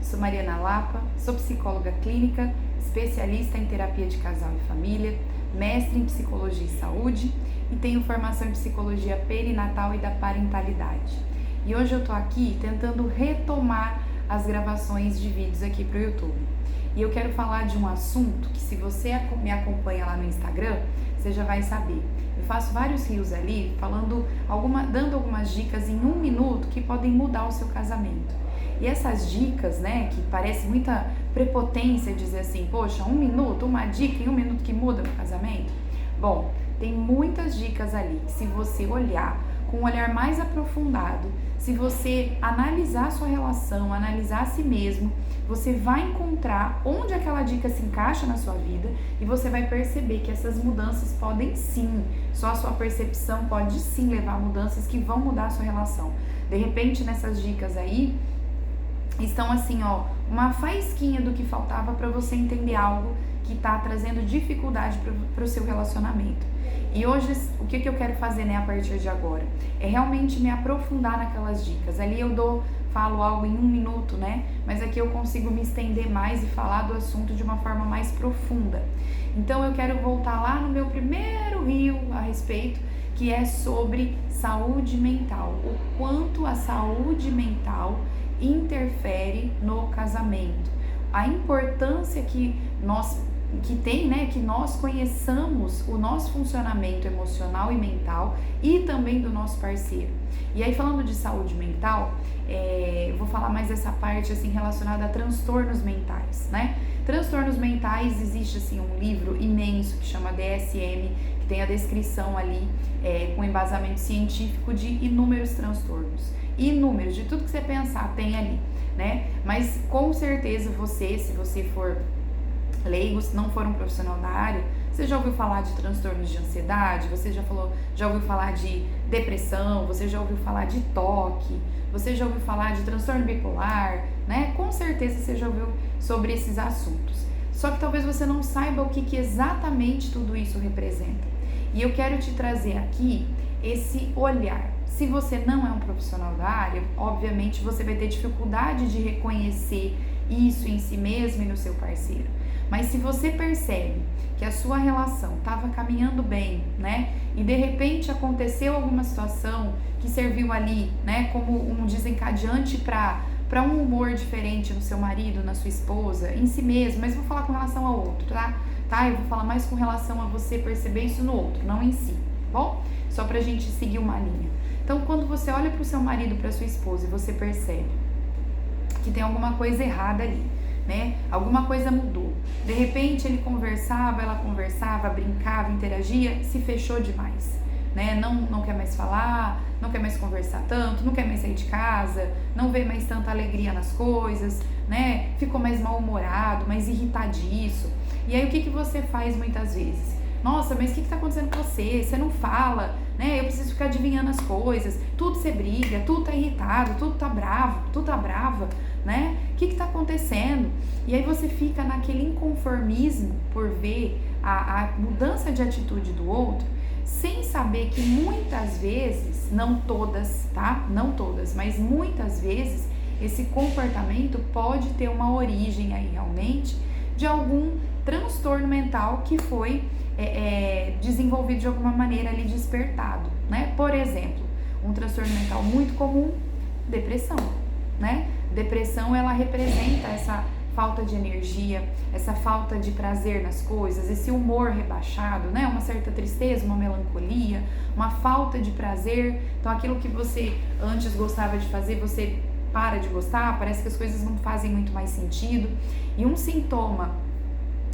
Sou Mariana Lapa, sou psicóloga clínica, especialista em terapia de casal e família, mestre em psicologia e saúde e tenho formação em psicologia perinatal e da parentalidade. E hoje eu tô aqui tentando retomar as gravações de vídeos aqui pro YouTube. E eu quero falar de um assunto que, se você me acompanha lá no Instagram, você já vai saber. Eu faço vários reels ali dando algumas dicas em 1 minuto que podem mudar o seu casamento. E essas dicas, né, que parece muita prepotência dizer assim, poxa, 1 minuto, uma dica em 1 minuto que muda meu casamento? Bom, tem muitas dicas ali que, se você olhar com um olhar mais aprofundado, se você analisar a sua relação, analisar a si mesmo, você vai encontrar onde aquela dica se encaixa na sua vida e você vai perceber que essas mudanças podem sim, só a sua percepção pode sim levar a mudanças que vão mudar a sua relação. De repente, nessas dicas aí, estão assim, uma faísquinha do que faltava para você entender algo que está trazendo dificuldade para o seu relacionamento. E hoje, o que eu quero fazer, né, a partir de agora? É realmente me aprofundar naquelas dicas. Ali eu falo algo em 1 minuto, né? Mas aqui eu consigo me estender mais e falar do assunto de uma forma mais profunda. Então eu quero voltar lá no meu primeiro reel a respeito, que é sobre saúde mental. O quanto a saúde mental interfere no casamento. A importância que tem, né, que nós conheçamos o nosso funcionamento emocional e mental e também do nosso parceiro. E aí, falando de saúde mental, eu vou falar mais dessa parte assim relacionada a transtornos mentais, né? Transtornos mentais, existe assim um livro imenso que chama DSM, que tem a descrição ali com embasamento científico de inúmeros transtornos. Inúmeros, de tudo que você pensar tem ali, né? Mas com certeza você, se você for leigo, se não for um profissional da área, você já ouviu falar de transtornos de ansiedade, você já ouviu falar de depressão, você já ouviu falar de toque, você já ouviu falar de transtorno bipolar, né? Com certeza você já ouviu sobre esses assuntos. Só que talvez você não saiba o que exatamente tudo isso representa. E eu quero te trazer aqui esse olhar. Se você não é um profissional da área, obviamente você vai ter dificuldade de reconhecer isso em si mesmo e no seu parceiro. Mas se você percebe que a sua relação estava caminhando bem, né? E de repente aconteceu alguma situação que serviu ali, né, como um desencadeante para um humor diferente no seu marido, na sua esposa, em si mesmo, mas vou falar com relação ao outro, tá? Eu vou falar mais com relação a você perceber isso no outro, não em si, tá bom? Só pra gente seguir uma linha. Então, quando você olha pro seu marido, pra sua esposa e você percebe que tem alguma coisa errada ali, né? Alguma coisa mudou. De repente ele ela conversava, brincava, interagia, se fechou demais, né? Não quer mais falar, não quer mais conversar tanto, não quer mais sair de casa, não vê mais tanta alegria nas coisas, né? Ficou mais mal-humorado, mais irritadiço. E aí o que você faz muitas vezes? Nossa, mas o que tá acontecendo com você? Você não fala, né? Eu preciso ficar adivinhando as coisas. Tudo você briga, tudo tá irritado, tudo tá bravo, tudo tá brava, né? O que tá acontecendo? E aí você fica naquele inconformismo por ver a mudança de atitude do outro, sem saber que muitas vezes, não todas, tá? Não todas, mas muitas vezes esse comportamento pode ter uma origem aí realmente de algum transtorno mental que foi desenvolvido de alguma maneira ali, despertado, né? Por exemplo, um transtorno mental muito comum, depressão, né? Depressão, ela representa essa falta de energia, essa falta de prazer nas coisas, esse humor rebaixado, né? Uma certa tristeza, uma melancolia, uma falta de prazer. Então, aquilo que você antes gostava de fazer, você para de gostar, parece que as coisas não fazem muito mais sentido. E um sintoma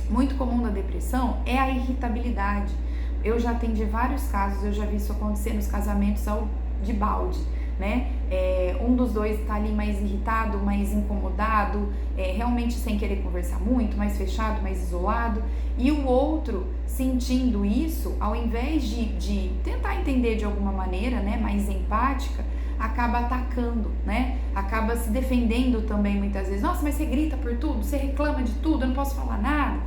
muito comum da depressão é a irritabilidade. Eu já atendi vários casos, eu já vi isso acontecer nos casamentos de balde, né? Um dos dois tá ali mais irritado, mais incomodado, realmente sem querer conversar muito, mais fechado, mais isolado, e o outro sentindo isso, ao invés de tentar entender de alguma maneira, né, mais empática, acaba atacando, né? Acaba se defendendo também muitas vezes. Nossa, mas você grita por tudo, você reclama de tudo, eu não posso falar nada.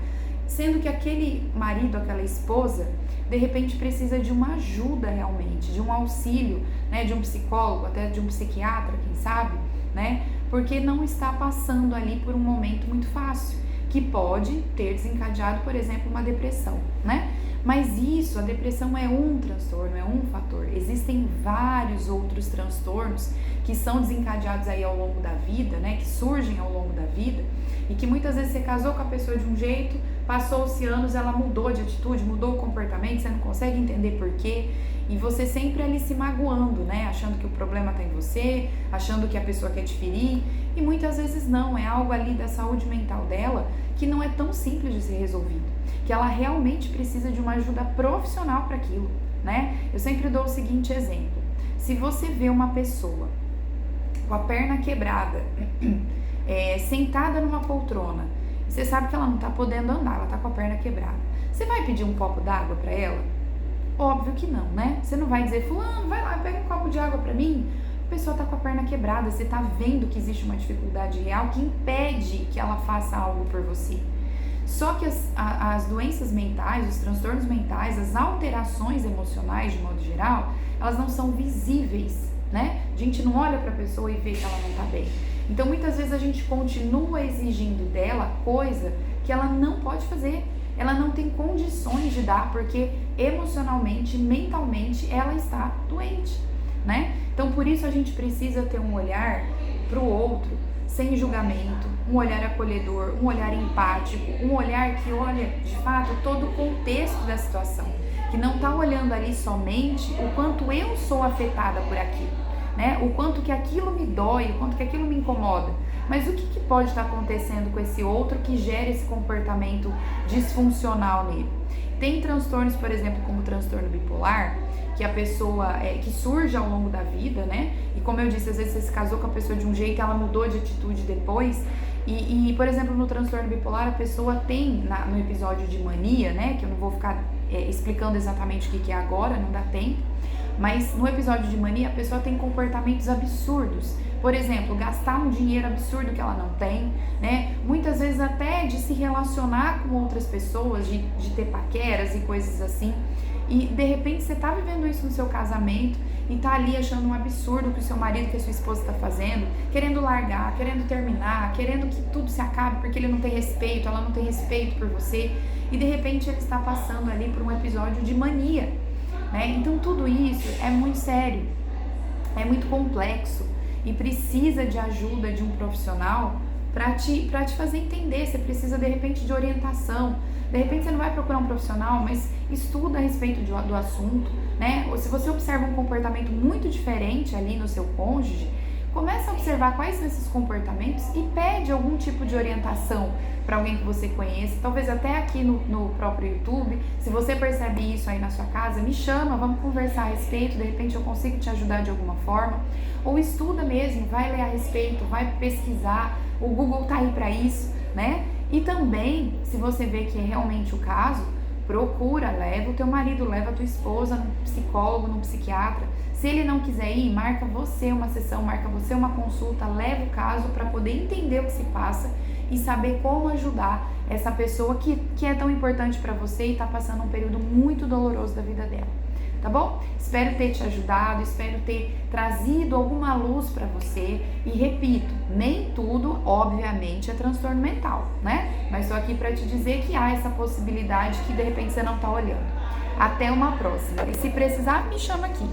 Sendo que aquele marido, aquela esposa, de repente precisa de uma ajuda realmente, de um auxílio, né? De um psicólogo, até de um psiquiatra, quem sabe, né? porque não está passando ali por um momento muito fácil, que pode ter desencadeado, por exemplo, uma depressão, né? Mas isso, a depressão é um transtorno, é um fator. Existem vários outros transtornos que são desencadeados aí ao longo da vida, né? Que surgem ao longo da vida e que muitas vezes você casou com a pessoa de um jeito, passou-se anos, ela mudou de atitude, mudou o comportamento, você não consegue entender por quê. E você sempre ali se magoando, né? Achando que o problema está em você, achando que a pessoa quer te ferir. E muitas vezes não, é algo ali da saúde mental dela que não é tão simples de ser resolvido, que ela realmente precisa de uma ajuda profissional para aquilo, né? Eu sempre dou o seguinte exemplo: se você vê uma pessoa com a perna quebrada, sentada numa poltrona, você sabe que ela não tá podendo andar, ela tá com a perna quebrada, você vai pedir um copo d'água para ela? Óbvio que não, né? Você não vai dizer, fulano, vai lá, pega um copo de água para mim. A pessoa tá com a perna quebrada, você tá vendo que existe uma dificuldade real que impede que ela faça algo por você. Só que as doenças mentais, os transtornos mentais, as alterações emocionais de modo geral, elas não são visíveis, né? A gente não olha para a pessoa e vê que ela não tá bem. Então muitas vezes a gente continua exigindo dela coisa que ela não pode fazer, ela não tem condições de dar, porque emocionalmente, mentalmente ela está doente, né? Então por isso a gente precisa ter um olhar para o outro sem julgamento, um olhar acolhedor, um olhar empático, um olhar que olha de fato todo o contexto da situação, que não está olhando ali somente o quanto eu sou afetada por aquilo, né? O quanto que aquilo me dói, o quanto que aquilo me incomoda, mas o que pode estar acontecendo com esse outro que gera esse comportamento disfuncional nele. Tem transtornos, por exemplo, como o transtorno bipolar, que a pessoa, que surge ao longo da vida, né? E como eu disse, às vezes você se casou com a pessoa de um jeito e ela mudou de atitude depois. E por exemplo, no transtorno bipolar, a pessoa tem, no episódio de mania, né? Que eu não vou ficar explicando exatamente o que é agora, não dá tempo. Mas no episódio de mania, a pessoa tem comportamentos absurdos. Por exemplo, gastar um dinheiro absurdo que ela não tem, né? Muitas vezes até de se relacionar com outras pessoas, de ter paqueras e coisas assim. E de repente você tá vivendo isso no seu casamento e tá ali achando um absurdo que o seu marido, que a sua esposa tá fazendo, querendo largar, querendo terminar, querendo que tudo se acabe porque ele não tem respeito, ela não tem respeito por você. E de repente ele está passando ali por um episódio de mania, né? Então tudo isso é muito sério, é muito complexo e precisa de ajuda de um profissional para te fazer entender. Você precisa de repente de orientação. De repente você não vai procurar um profissional, mas estuda a respeito do assunto, né? Ou se você observa um comportamento muito diferente ali no seu cônjuge, começa a observar quais são esses comportamentos e pede algum tipo de orientação para alguém que você conheça, talvez até aqui no próprio YouTube. Se você percebe isso aí na sua casa, me chama, vamos conversar a respeito, de repente eu consigo te ajudar de alguma forma. Ou estuda mesmo, vai ler a respeito, vai pesquisar, o Google tá aí para isso, né? E também, se você vê que é realmente o caso, procura, leva o teu marido, leva a tua esposa no psicólogo, no psiquiatra. Se ele não quiser ir, marca você uma sessão, marca você uma consulta, leva o caso para poder entender o que se passa e saber como ajudar essa pessoa que é tão importante para você e está passando um período muito doloroso da vida dela. Tá bom? Espero ter te ajudado, espero ter trazido alguma luz para você e repito, nem tudo, obviamente, é transtorno mental, né? Mas estou aqui para te dizer que há essa possibilidade que de repente você não está olhando. Até uma próxima. E se precisar, me chama aqui.